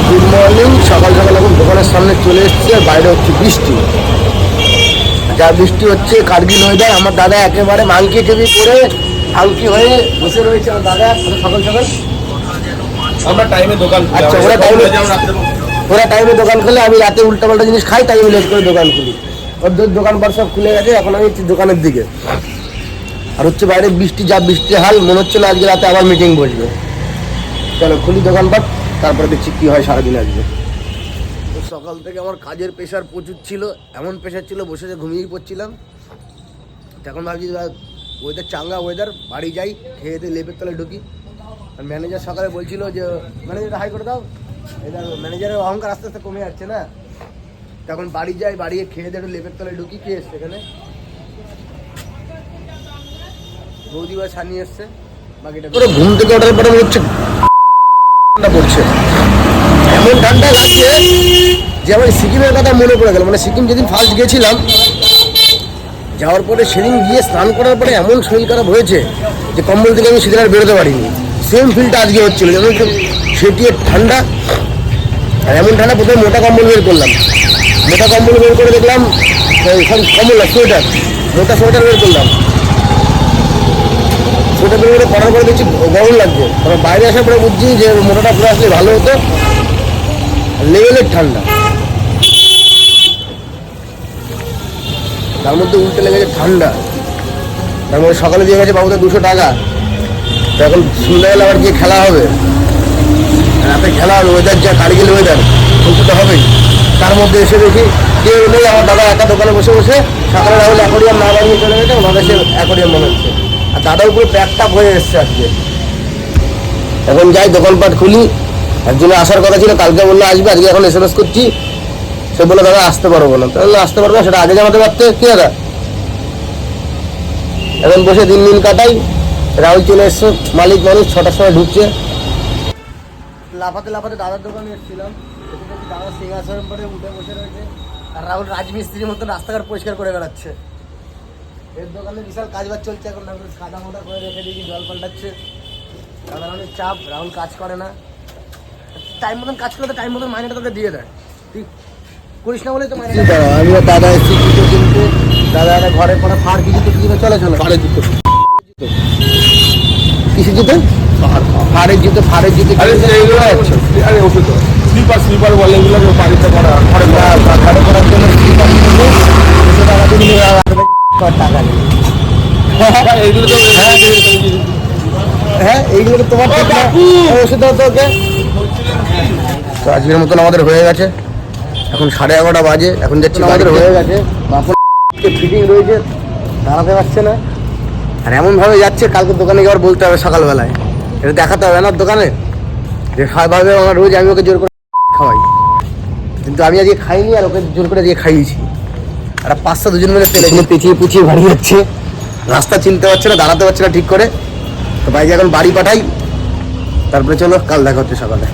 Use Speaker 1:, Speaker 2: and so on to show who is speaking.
Speaker 1: Good morning. সকাল সকাল এখন দোকানের সামনে চলে এসেছি আর বাইরে হচ্ছে বৃষ্টি। যা বৃষ্টি হচ্ছে কার্গিল ওয়েদার। আমার দাদা একেবারে মাংকি টিভি করে হালকি হয়ে বসে রয়েছে। আমার দাদা সকাল সকাল
Speaker 2: আমরা টাইমে দোকান খুলি।
Speaker 1: আচ্ছা, ওরা টাইমে দোকান খুলে, আমি রাতে উল্টাপাল্টা জিনিস খাই, তাই আমি লেট করে দোকান খুলি। ওদের দোকান পর সব খুলে গেছে, এখন আমি দোকানের দিকে। আর হচ্ছে বাইরে বৃষ্টি, যা বৃষ্টি হাল, মনে হচ্ছে না আজকে রাতে আবার মিটিং বসবে। চলো খুলি দোকানপাট, তারপরে দেখছি কী হয় সারাদিন আজকে। তো সকাল থেকে আমার কাজের প্রেশার প্রচুর ছিল, এমন প্রেশার ছিল বসে ঘুমিয়েই পড়ছিলাম। এখন ভাবছি ওয়েদার চাঙ্গা ওয়েদার, বাড়ি যাই, খেয়ে দিয়ে লেপের তলায় ঢুকি। আর ম্যানেজার সকালে বলছিল যে ম্যানেজারটা হাই করে দাও, এটা ম্যানেজারের অহংকার আস্তে আস্তে কমে যাচ্ছে না। তখন বাড়ি যাই, বাড়ি খেয়ে দিয়ে একটু লেপের তলায় ঢুকি। কে এসছে এখানে? বৌদি বা ছানিয়ে এসছে। বাকিটা ঘুম থেকে ওঠার পরে হচ্ছে ঠান্ডা পড়ছে, এমন ঠান্ডা লাগছে যে আমার সিকিমের কথা মনে পড়ে গেল। মানে সিকিম যেদিন ফার্স্ট গেছিলাম, যাওয়ার পরে সেদিন গিয়ে স্নান করার পরে এমন শরীর খারাপ হয়েছে যে কম্বল থেকে আমি সেদিন আর বেরোতে পারিনি। সেম ফিলটা আজকে হচ্ছিল, যেমন একটু সেটিয়ে ঠান্ডা। আর এমন ঠান্ডা, প্রথমে মোটা কম্বল বের করলাম, মোটা কম্বল বের করে দেখলাম, কম্বল না সোয়েটার, মোটা সোয়েটার বের করলাম। সোয়েটার বের করে পড়ার পরে দেখছি গরম লাগছে। তবে বাইরে আসার পরে বুঝছি যে মোটাটা পুরো আসলে ভালো হতো, লেভেলের ঠান্ডা। তার মধ্যে উল্টে লেগেছে ঠান্ডা। তার মধ্যে সকালে দিয়ে গেছে বাবুদের 200 টাকা। তো এখন সন্ধ্যাবেলা আবার গিয়ে খেলা হবে, রাতে খেলা হবে। ওয়েদার যা কার্গিল ওয়েদার, বলতে তো হবেই। তার মধ্যে এসে দেখি কেউ নেই, আমার দাদা একা দোকানে বসে বসে। সকালে রাহুল অ্যাকোরিয়াম না বানিয়ে চলে গেছে, ওনাদের সে অ্যাকোরিয়াম মনে হচ্ছে। আর দাদার উপরে প্যাকটা হয়ে এসছে আজকে। এখন যাই দোকানপাট খুলি। একজনে আসার কথা ছিল, কালকে বললো আসবে, আজকে এখন SMS করছি। সে বলে দাদা আসতে পারবো না। তাহলে আসতে পারবো না, সেটা আগে জানাতে পারতে কি দাদা। এখন বসে দিন কাটাই। রাহুল চলে এসছে, মালিক মানুষ, 6টার সময় ঢুকছে। লাফাতে লাফাতে দাদার দোকানে এসেছিলাম, দাদা সিংহাসনের পরে উঠে বসে রয়েছে। আর রাহুল রাজমিস্ত্রির মতো রাস্তাঘাট পরিষ্কার করে বেড়াচ্ছে। এর দোকানে বিশাল কাজবাজ চলছে এখন। রাহুল সাদা মোটা করে রেখে দিয়েছি, জল পাল্টাচ্ছে। দাদার অনেক চাপ, রাহুল কাজ করে না। টাইম মতন কাজ করতে টাইম মতন মাইনেটা তোকে দিয়ে দেয়, তুই করিস না বলে তো মাইনে। আমিও দাদা এসেছি জুতো কিনতে। দাদা একটা ঘরে পরে ফার কি জুতো কিনে চলে চলে ফাড়ের জুতো। কিসের জুতো? ফাড়ের জুতো। ফাড়ের জুতো
Speaker 2: ওষুধ স্লিপার বলে এগুলো বাড়িতে করা
Speaker 1: ঘরে করার জন্য স্লিপার কিনলে 200 টাকা দিয়ে টাকা নেই।
Speaker 2: এইগুলো তো
Speaker 1: হ্যাঁ, এইগুলো তো তোমার ওষুধ তোকে। তো আজকের মতন আমাদের হয়ে গেছে। এখন 11:30 বাজে। এখন যাচ্ছি, আমাদের হয়ে গেছে। ফিটিং রয়েছে, দাঁড়াতে পারছে না। আর এমনভাবে যাচ্ছে, কালকে দোকানে গিয়ে আবার বলতে হবে সকালবেলায়, এটা দেখাতে হবে না দোকানে যে ভাবে আমার রোজ আমি ওকে জোর করে খাওয়াই। কিন্তু আমি আজকে খাইনি, আর ওকে জোর করে দিয়ে খাইয়েছি। আর 5টা দুজন মিলে তেলে পিছিয়ে পিছিয়ে বাড়ি যাচ্ছে। রাস্তা চিনতে পারছে না, দাঁড়াতে পারছে না ঠিক করে। তো বাইকে এখন বাড়ি পাঠাই, তারপরে চলো কাল দেখা হচ্ছে সকালে।